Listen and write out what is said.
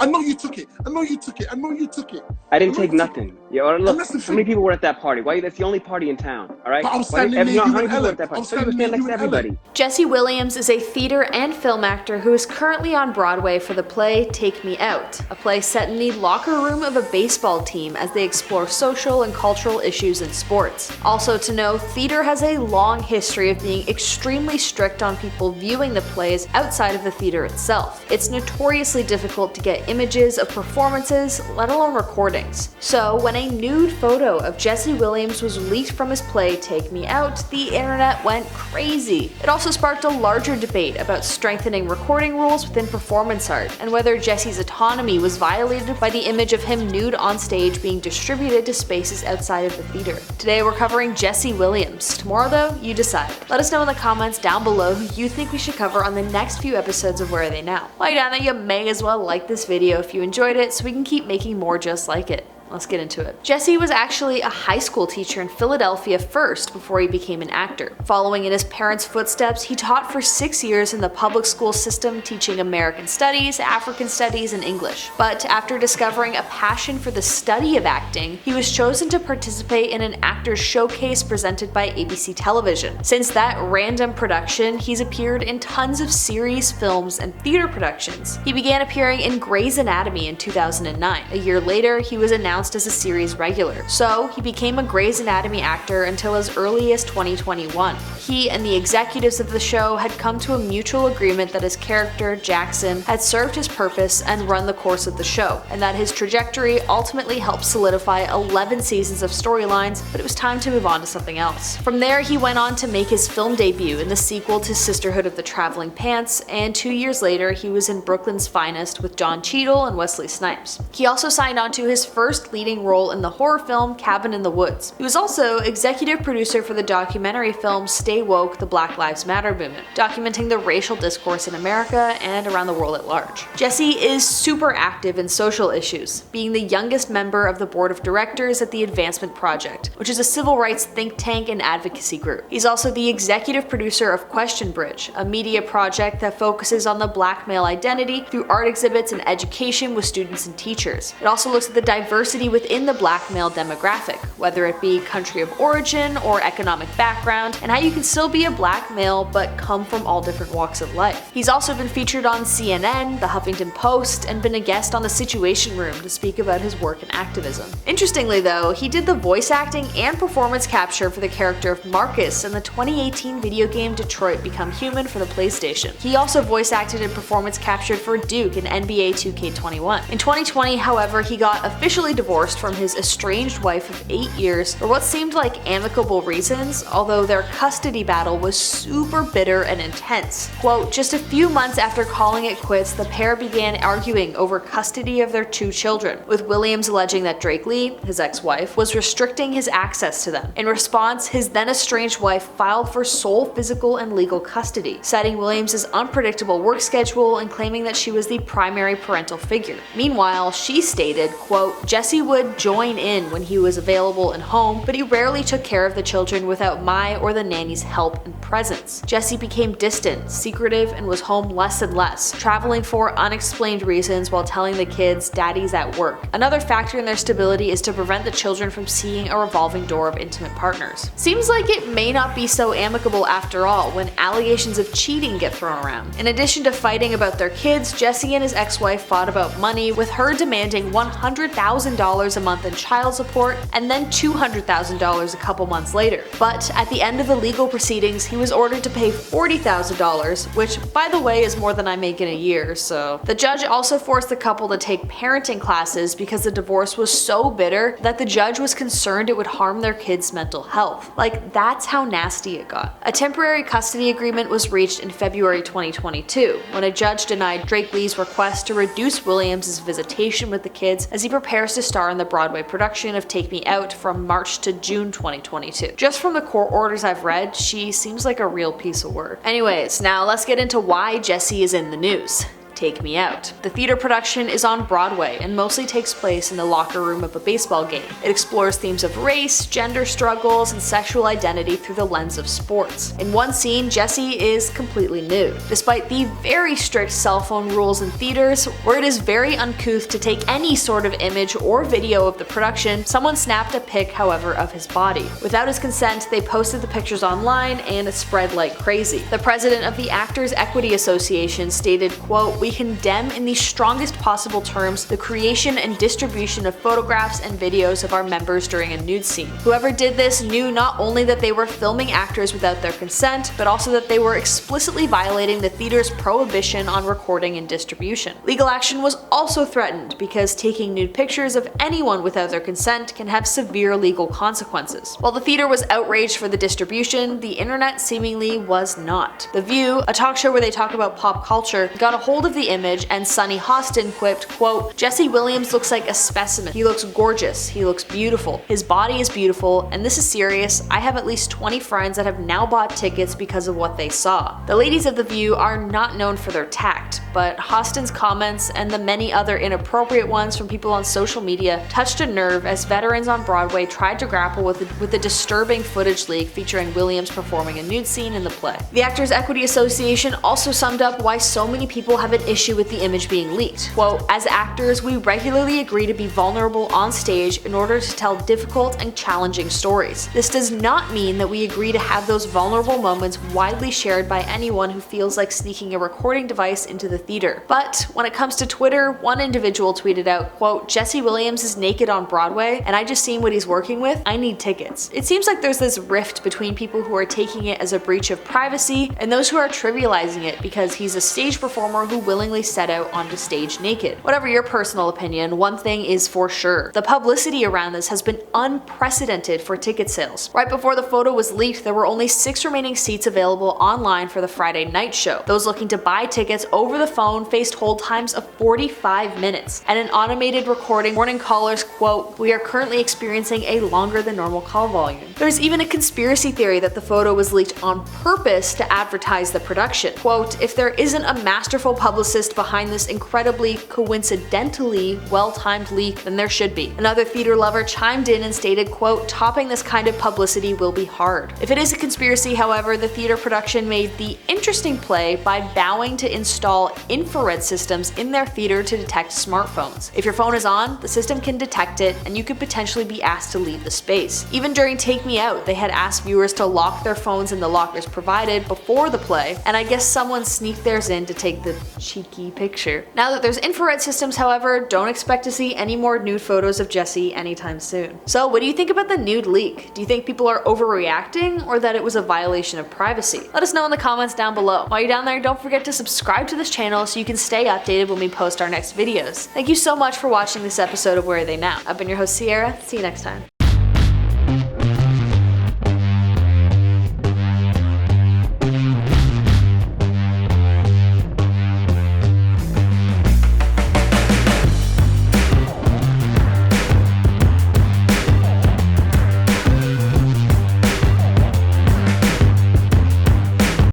I know you took it. I know you took it. I know you took it. I didn't take nothing. Yeah, look, that's the how many thing. people were at that party? Why? That's the only party in town, all right? But I was standing near How you many and people were Ellen. at that I party? was So you were standing standing near next you to and Ellen. everybody. Jesse Williams is a theater and film actor who is currently on Broadway for the play Take Me Out, a play set in the locker room of a baseball team as they explore social and cultural issues in sports. Also to know, theater has a long history of being extremely strict on people viewing the plays outside of the theater itself. It's notoriously difficult to get images of performances, let alone recordings. So when a nude photo of Jesse Williams was leaked from his play Take Me Out, the internet went crazy. It also sparked a larger debate about strengthening recording rules within performance art, and whether Jesse's autonomy was violated by the image of him nude on stage being distributed to spaces outside of the theater. Today we're covering Jesse Williams. Tomorrow though, you decide. Let us know in the comments down below who you think we should cover on the next few episodes of Where Are They Now. While you're down there, you may as well like this video if you enjoyed it so we can keep making more just like it. Let's get into it. Jesse was actually a high school teacher in Philadelphia first before he became an actor. Following in his parents' footsteps, he taught for 6 years in the public school system teaching American Studies, African Studies, and English. But after discovering a passion for the study of acting, he was chosen to participate in an actor's showcase presented by ABC Television. Since that random production, he's appeared in tons of series, films, and theater productions. He began appearing in Grey's Anatomy in 2009. A year later, he was announced as a series regular, so he became a Grey's Anatomy actor until as early as 2021. He and the executives of the show had come to a mutual agreement that his character, Jackson, had served his purpose and run the course of the show, and that his trajectory ultimately helped solidify 11 seasons of storylines, but it was time to move on to something else. From there, he went on to make his film debut in the sequel to Sisterhood of the Traveling Pants, and 2 years later, he was in Brooklyn's Finest with Don Cheadle and Wesley Snipes. He also signed on to his first leading role in the horror film Cabin in the Woods. He was also executive producer for the documentary film Stay Woke: The Black Lives Matter Movement, documenting the racial discourse in America and around the world at large. Jesse is super active in social issues, being the youngest member of the board of directors at the Advancement Project, which is a civil rights think tank and advocacy group. He's also the executive producer of Question Bridge, a media project that focuses on the black male identity through art exhibits and education with students and teachers. It also looks at the diversity within the black male demographic, whether it be country of origin or economic background, and how you can still be a black male but come from all different walks of life. He's also been featured on CNN, The Huffington Post, and been a guest on The Situation Room to speak about his work in activism. Interestingly though, he did the voice acting and performance capture for the character of Marcus in the 2018 video game Detroit Become Human for the PlayStation. He also voice acted and performance captured for Duke in NBA 2K21. In 2020, however, he got officially divorced from his estranged wife of 8 years for what seemed like amicable reasons, although their custody battle was super bitter and intense. Quote, just a few months after calling it quits, the pair began arguing over custody of their 2 children, with Williams alleging that Drake Lee, his ex-wife, was restricting his access to them. In response, his then estranged wife filed for sole physical and legal custody, citing Williams' unpredictable work schedule and claiming that she was the primary parental figure. Meanwhile, she stated, quote, Jesse would join in when he was available and home, but he rarely took care of the children without my or the nanny's help and presence. Jesse became distant, secretive, and was home less and less, traveling for unexplained reasons while telling the kids daddy's at work. Another factor in their stability is to prevent the children from seeing a revolving door of intimate partners. Seems like it may not be so amicable after all when allegations of cheating get thrown around. In addition to fighting about their kids, Jesse and his ex-wife fought about money, with her demanding $100,000 a month in child support and then $200,000 a couple months later. But at the end of the legal proceedings, he was ordered to pay $40,000, which by the way is more than I make in a year, so. The judge also forced the couple to take parenting classes because the divorce was so bitter that the judge was concerned it would harm their kids' mental health. Like, that's how nasty it got. A temporary custody agreement was reached in February 2022, when a judge denied Drake Lee's request to reduce Williams' visitation with the kids as he prepares to star in the Broadway production of Take Me Out from March to June 2022. Just from the court orders I've read, she seems like a real piece of work. Anyways, now let's get into why Jesse is in the news. Take Me Out. The theater production is on Broadway and mostly takes place in the locker room of a baseball game. It explores themes of race, gender struggles, and sexual identity through the lens of sports. In one scene, Jessie is completely nude. Despite the very strict cell phone rules in theaters, where it is very uncouth to take any sort of image or video of the production, someone snapped a pic, however, of his body. Without his consent, they posted the pictures online and it spread like crazy. The president of the Actors Equity Association stated, quote, "We condemn in the strongest possible terms the creation and distribution of photographs and videos of our members during a nude scene. Whoever did this knew not only that they were filming actors without their consent, but also that they were explicitly violating the theater's prohibition on recording and distribution." Legal action was also threatened because taking nude pictures of anyone without their consent can have severe legal consequences. While the theater was outraged for the distribution, the internet seemingly was not. The View, a talk show where they talk about pop culture, got a hold of the image and Sunny Hostin quipped, quote, "Jesse Williams looks like a specimen. He looks gorgeous. He looks beautiful. His body is beautiful, and this is serious. I have at least 20 friends that have now bought tickets because of what they saw." The ladies of The View are not known for their tact, but Hostin's comments and the many other inappropriate ones from people on social media touched a nerve as veterans on Broadway tried to grapple with the disturbing footage leak featuring Williams performing a nude scene in the play. The Actors Equity Association also summed up why so many people have an issue with the image being leaked. Quote, "As actors, we regularly agree to be vulnerable on stage in order to tell difficult and challenging stories. This does not mean that we agree to have those vulnerable moments widely shared by anyone who feels like sneaking a recording device into the theater." But when it comes to Twitter, one individual tweeted out, quote, "Jesse Williams is naked on Broadway, and I just seen what he's working with. I need tickets." It seems like there's this rift between people who are taking it as a breach of privacy and those who are trivializing it because he's a stage performer who willingly set out onto stage naked. Whatever your personal opinion, one thing is for sure. The publicity around this has been unprecedented for ticket sales. Right before the photo was leaked, there were only 6 remaining seats available online for the Friday night show. Those looking to buy tickets over the phone faced hold times of 45 minutes, and an automated recording warning callers, quote, "We are currently experiencing a longer than normal call volume." There's even a conspiracy theory that the photo was leaked on purpose to advertise the production. Quote, "If there isn't a masterful publicist behind this incredibly coincidentally well-timed leak, then there should be." Another theater lover chimed in and stated, quote, "Topping this kind of publicity will be hard." If it is a conspiracy, however, the theater production made the interesting play by vowing to install infrared systems in their theater to detect smartphones. If your phone is on, the system can detect it and you could potentially be asked to leave the space. Even during Take Me Out, they had asked viewers to lock their phones in the lockers provided before the play, and I guess someone sneaked theirs in to take the cheeky picture. Now that there's infrared systems, however, don't expect to see any more nude photos of Jessie anytime soon. So what do you think about the nude leak? Do you think people are overreacting or that it was a violation of privacy? Let us know in the comments down below. While you're down there, don't forget to subscribe to this channel so you can stay updated when we post our next videos. Thank you so much for watching this episode of Where Are They Now? I've been your host Sierra. See you next time.